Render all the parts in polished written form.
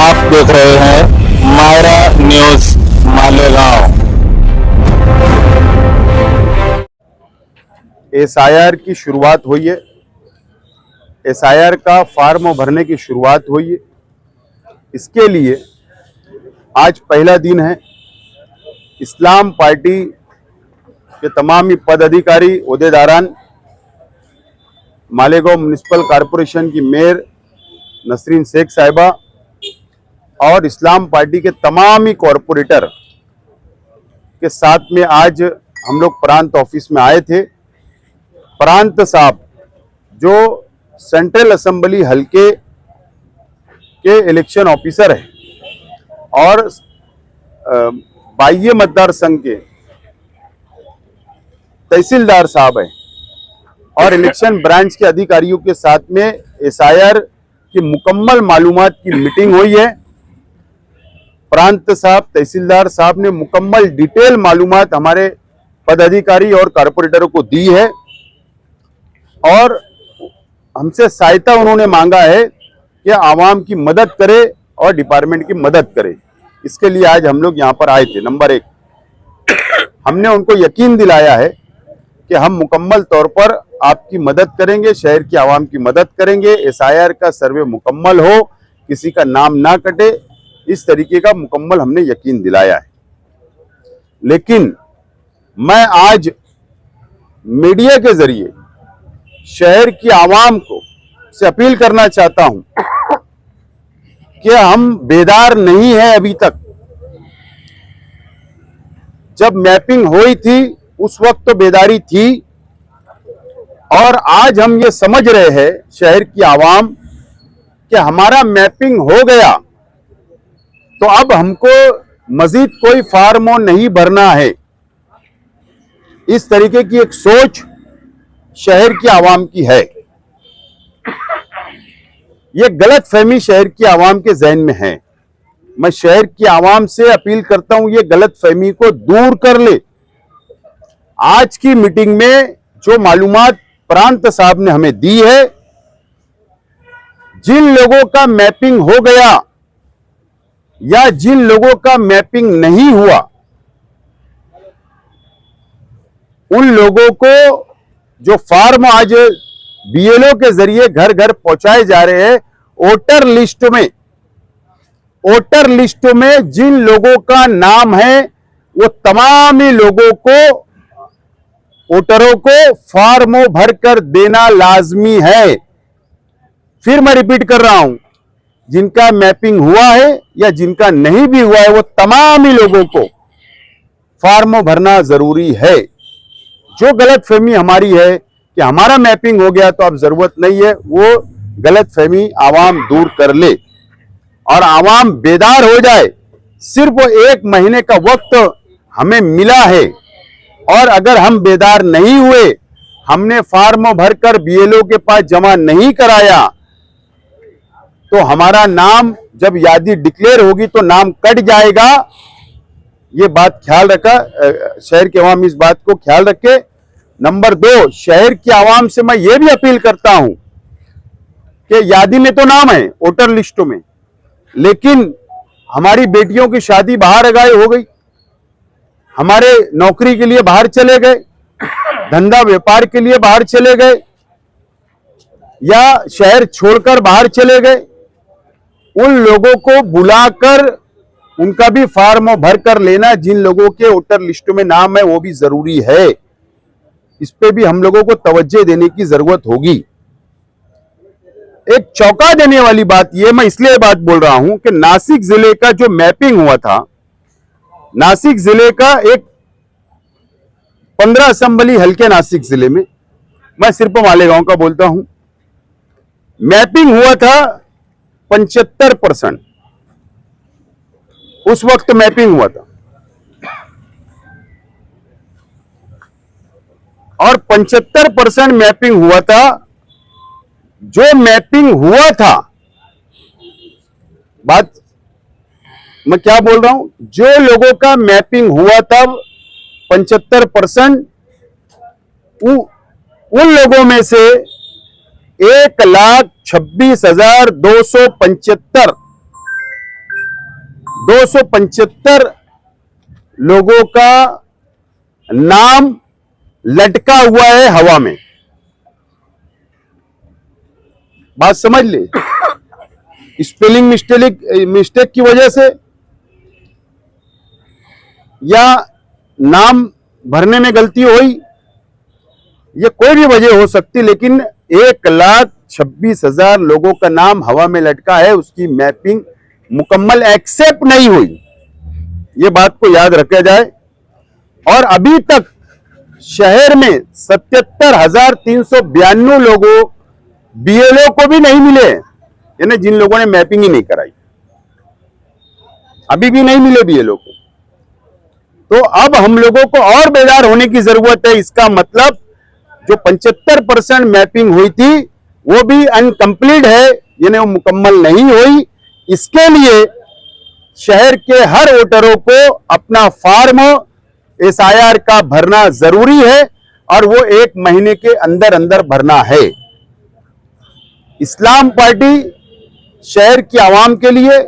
आप देख रहे हैं मायरा न्यूज मालेगांव। एसआईआर की शुरुआत हुई है। एसआईआर का फॉर्म भरने की शुरुआत हुई है। इसके लिए आज पहला दिन है। इस्लाम पार्टी के तमाम पदाधिकारी ओहदेदारान, मालेगांव म्युनिसिपल कॉरपोरेशन की मेयर नसरीन शेख साहिबा और इस्लाम पार्टी के तमाम ही कॉरपोरेटर के साथ में आज हम लोग प्रांत ऑफिस में आए थे। प्रांत साहब जो सेंट्रल असेंबली हल्के के इलेक्शन ऑफिसर है और बाह्य मतदार संघ के तहसीलदार साहब है और इलेक्शन ब्रांच के अधिकारियों के साथ में एसआईआर की मुकम्मल मालूमात की मीटिंग हुई है। प्रांत साहब, तहसीलदार साहब ने मुकम्मल डिटेल मालूमात हमारे पदाधिकारी और कॉरपोरेटरों को दी है और हमसे सहायता उन्होंने मांगा है कि आवाम की मदद करे और डिपार्टमेंट की मदद करे। इसके लिए आज हम लोग यहाँ पर आए थे। नंबर 1, हमने उनको यकीन दिलाया है कि हम मुकम्मल तौर पर आपकी मदद करेंगे, शहर की आवाम की मदद करेंगे। एसआईआर का सर्वे मुकम्मल हो, किसी का नाम ना कटे, इस तरीके का मुकम्मल हमने यकीन दिलाया है। लेकिन मैं आज मीडिया के जरिए शहर की आवाम को से अपील करना चाहता हूं कि हम बेदार नहीं हैं अभी तक। जब मैपिंग हुई थी उस वक्त तो बेदारी थी और आज हम ये समझ रहे हैं शहर की आवाम कि हमारा मैपिंग हो गया तो अब हमको मजीद कोई फॉर्म नहीं भरना है। इस तरीके की एक सोच शहर की आवाम की है। ये गलत फहमी शहर की आवाम के जहन में है। मैं शहर की आवाम से अपील करता हूं ये गलत फहमी को दूर कर ले। आज की मीटिंग में जो मालूमात प्रांत साहब ने हमें दी है, जिन लोगों का मैपिंग हो गया या जिन लोगों का मैपिंग नहीं हुआ, उन लोगों को जो फॉर्म आज बीएलओ के जरिए घर घर पहुंचाए जा रहे हैं, वोटर लिस्ट में जिन लोगों का नाम है वो तमाम ही लोगों को, वोटरों को फॉर्म भरकर देना लाजमी है। फिर मैं रिपीट कर रहा हूं, जिनका मैपिंग हुआ है या जिनका नहीं भी हुआ है वो तमाम ही लोगों को फॉर्म भरना जरूरी है। जो गलतफहमी हमारी है कि हमारा मैपिंग हो गया तो अब जरूरत नहीं है, वो गलतफहमी आवाम दूर कर ले और आवाम बेदार हो जाए। सिर्फ 1 महीने का वक्त हमें मिला है और अगर हम बेदार नहीं हुए, हमने फॉर्म भरकर बीएलओ के पास जमा नहीं कराया तो हमारा नाम जब यादी डिक्लेयर होगी तो नाम कट जाएगा। ये बात ख्याल रखा, शहर के आवाम इस बात को ख्याल रखे। नंबर 2, शहर की आवाम से मैं ये भी अपील करता हूं कि यादी में तो नाम है वोटर लिस्टों में, लेकिन हमारी बेटियों की शादी बाहर गए हो गई, हमारे नौकरी के लिए बाहर चले गए, धंधा व्यापार के लिए बाहर चले गए या शहर छोड़कर बाहर चले गए, उन लोगों को बुलाकर उनका भी फॉर्म भरकर लेना। जिन लोगों के वोटर लिस्ट में नाम है वो भी जरूरी है। इस पे भी हम लोगों को तवज्जो देने की जरूरत होगी। एक चौंका देने वाली बात ये, मैं इसलिए बात बोल रहा हूं कि नासिक जिले का जो मैपिंग हुआ था, नासिक जिले का एक 15 असेंबली हल्के नासिक जिले में, मैं सिर्फ मालेगांव का बोलता हूं, मैपिंग हुआ था 75%। उस वक्त मैपिंग हुआ था और 75% मैपिंग हुआ था। जो मैपिंग हुआ था, बात मैं क्या बोल रहा हूं, जो लोगों का मैपिंग हुआ था 75%, उन लोगों में से 1,26,275 275 लोगों का नाम लटका हुआ है हवा में। बात समझ ले, स्पेलिंग मिस्टेक की वजह से या नाम भरने में गलती हुई, ये कोई भी वजह हो सकती, लेकिन 1,26,000 लोगों का नाम हवा में लटका है, उसकी मैपिंग मुकम्मल एक्सेप्ट नहीं हुई। ये बात को याद रखा जाए। और अभी तक शहर में 77,392 लोगों बीएलओ को भी नहीं मिले, यानी जिन लोगों ने मैपिंग ही नहीं कराई, अभी भी नहीं मिले बीएलओ को। तो अब हम लोगों को और बेदार होने की जरूरत है। इसका मतलब जो 75% मैपिंग हुई थी वो भी अनकंप्लीट है, यानी वो मुकम्मल नहीं हुई। इसके लिए शहर के हर वोटरों को अपना फॉर्म एसआईआर का भरना जरूरी है और वो 1 महीने के अंदर अंदर भरना है। इस्लाम पार्टी शहर की आवाम के लिए,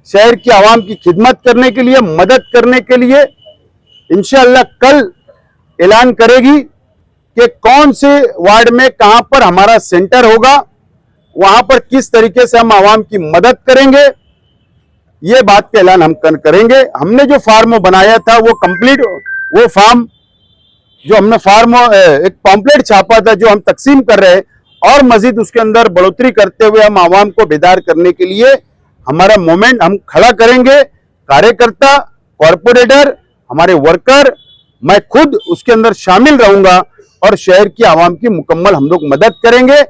शहर की आवाम की खिदमत करने के लिए, मदद करने के लिए इंशाअल्लाह कल ऐलान करेगी कि कौन से वार्ड में कहां पर हमारा सेंटर होगा, वहां पर किस तरीके से हम आवाम की मदद करेंगे, ये बात का ऐलान हम करेंगे। हमने जो फॉर्म बनाया था वो कंप्लीट, वो फॉर्म जो हमने फॉर्म एक पॉम्पलेट छापा था जो हम तकसीम कर रहे हैं, और मजीद उसके अंदर बढ़ोतरी करते हुए हम आवाम को बेदार करने के लिए हमारा मूवमेंट हम खड़ा करेंगे। कार्यकर्ता, कॉर्पोरेटर, हमारे वर्कर, मैं खुद उसके अंदर शामिल रहूंगा और शहर की आवाम की मुकम्मल हम लोग मदद करेंगे,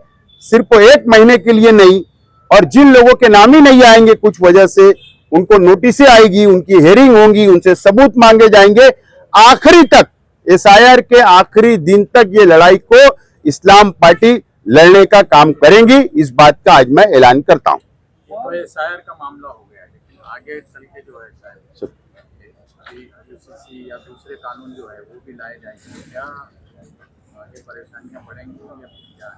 सिर्फ 1 महीने के लिए नहीं। और जिन लोगों के नाम ही नहीं आएंगे कुछ वजह से, उनको नोटिसें आएगी, उनकी हेयरिंग होंगी, उनसे सबूत मांगे जाएंगे। आखिरी तक, एसआईआर के आखिरी दिन तक ये लड़ाई को इस्लाम पार्टी लड़ने का काम करेंगी। इस बात का आज मैं ऐलान करता हूं। तो एसआईआर का मामला हो गया है, लेकिन आगे चल के जो है शायद यूसीसी या दूसरे कानून जो है वो भी लाए जाएंगे, क्या आगे परेशानियां बढ़ेंगी या क्या है?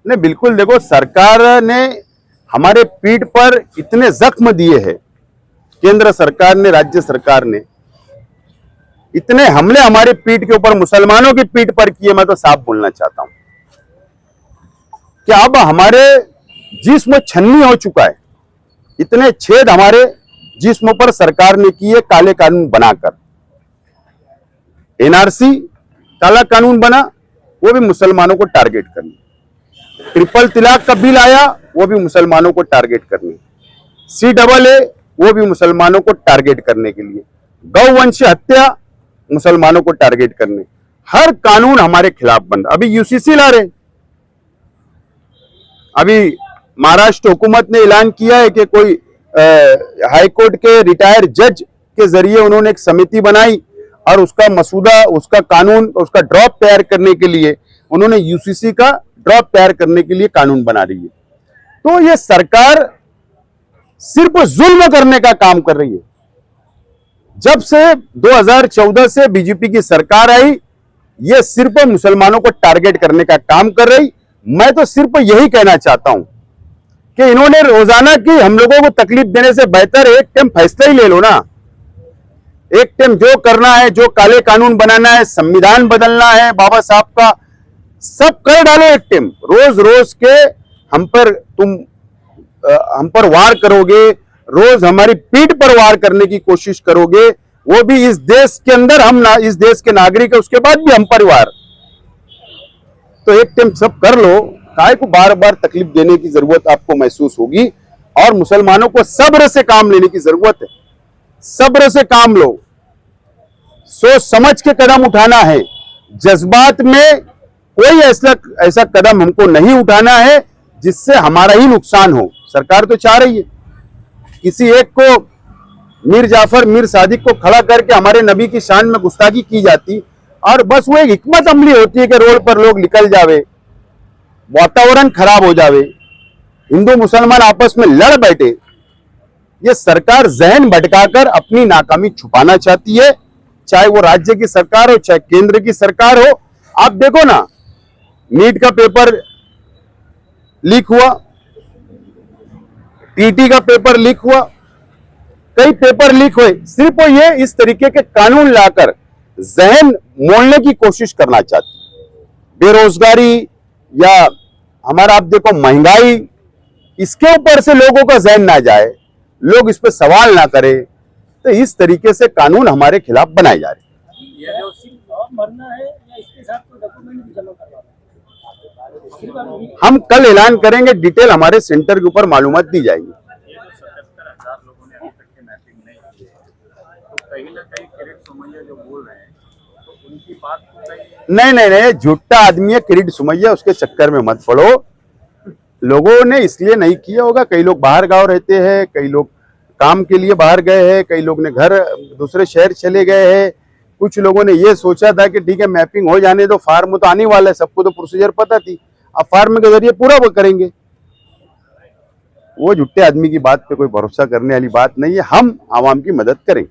नहीं, बिल्कुल। देखो, सरकार ने हमारे पीठ पर इतने जख्म दिए हैं, केंद्र सरकार ने, राज्य सरकार ने इतने हमले हमारे पीठ के ऊपर, मुसलमानों की पीठ पर किए। मैं तो साफ बोलना चाहता हूं कि अब हमारे जिस्म छन्नी हो चुका है। इतने छेद हमारे जिस्म पर सरकार ने किए काले कानून बनाकर। एनआरसी काला कानून बना, वो भी मुसलमानों को टारगेट करने। ट्रिपल तलाक का बिल आया, वो भी मुसलमानों को टारगेट करने। CAA, वो भी मुसलमानों को टारगेट करने के लिए। गौवंश हत्या, मुसलमानों को टारगेट करने। हर कानून हमारे खिलाफ बन रहा। अभी यूसीसी ला रहे, अभी महाराष्ट्र हुकूमत ने ऐलान किया है कि कोई हाईकोर्ट के रिटायर जज के जरिए उन्होंने एक समिति बनाई और उसका मसूदा, उसका कानून, उसका ड्रॉप तैयार करने के लिए उन्होंने यूसीसी का ड्रॉप तैयार करने के लिए कानून बना रही है। तो ये सरकार सिर्फ जुल्म करने का काम कर रही है। जब से 2014 से बीजेपी की सरकार आई, ये सिर्फ मुसलमानों को टारगेट करने का काम कर रही। मैं तो सिर्फ यही कहना चाहता हूं कि इन्होंने रोजाना की हम लोगों को तकलीफ देने से बेहतर एक टाइम फैसला ही ले लो ना। एक टाइम जो करना है, जो काले कानून बनाना है, संविधान बदलना है बाबा साहब का, सब कर डालो एक टाइम। रोज रोज के हम पर वार करोगे, रोज हमारी पीठ पर वार करने की कोशिश करोगे, वो भी इस देश के अंदर, हम इस देश के नागरिक है, उसके बाद भी हम पर वार। तो एक टाइम सब कर लो, काय को बार बार तकलीफ देने की जरूरत आपको महसूस होगी। और मुसलमानों को सब्र से काम लेने की जरूरत है। सब्र से काम लो, सोच समझ के कदम उठाना है। जज्बात में कोई ऐसा कदम हमको नहीं उठाना है जिससे हमारा ही नुकसान हो। सरकार तो चाह रही है किसी एक को, मीर जाफर, मीर सादिक को खड़ा करके हमारे नबी की शान में गुस्ताखी की जाती, और बस वो एक हिकमत अमली होती है कि रोड पर लोग निकल जावे, वातावरण खराब हो जावे, हिंदू मुसलमान आपस में लड़ बैठे। ये सरकार जहन भटकाकर अपनी नाकामी छुपाना चाहती है, चाहे वो राज्य की सरकार हो, चाहे केंद्र की सरकार हो। आप देखो ना, नीट का पेपर लीक हुआ, टीटी का पेपर लीक हुआ, कई पेपर लीक हुए, सिर्फ वो ये इस तरीके के कानून लाकर जहन मोड़ने की कोशिश करना चाहती है। बेरोजगारी या हमारा आप देखो महंगाई, इसके ऊपर से लोगों का जहन ना जाए, लोग इस पर सवाल ना करें, तो इस तरीके से कानून हमारे खिलाफ बनाए जा रहे हैं। ये जो मरना है या इसके साथ कोई डॉक्यूमेंट भी जमा करवाना है? हम कल ऐलान करेंगे, डिटेल हमारे सेंटर के ऊपर मालूमात दी जाएगी। ये जो 77,000 लोगों ने अभी तक के मैपिंग नहीं की है, तो कहीं ना कहीं किरीट सोमैया जो बोल रहे हैं, तो उनकी बात को कहीं नहीं, झूठा आदमी है किरीट सोमैया, उसके चक्कर में मत पड़ो। लोगों ने इसलिए नहीं किया होगा, कई लोग बाहर गांव रहते हैं, कई लोग काम के लिए बाहर गए हैं, कई लोग ने घर दूसरे शहर चले गए हैं। कुछ लोगों ने ये सोचा था कि ठीक है मैपिंग हो जाने दो, फार्म तो आने वाला है, सबको तो प्रोसीजर पता थी, अब फार्म के जरिए पूरा वो करेंगे। वो झूठे आदमी की बात पे कोई भरोसा करने वाली बात नहीं है। हम आवाम की मदद करेंगे।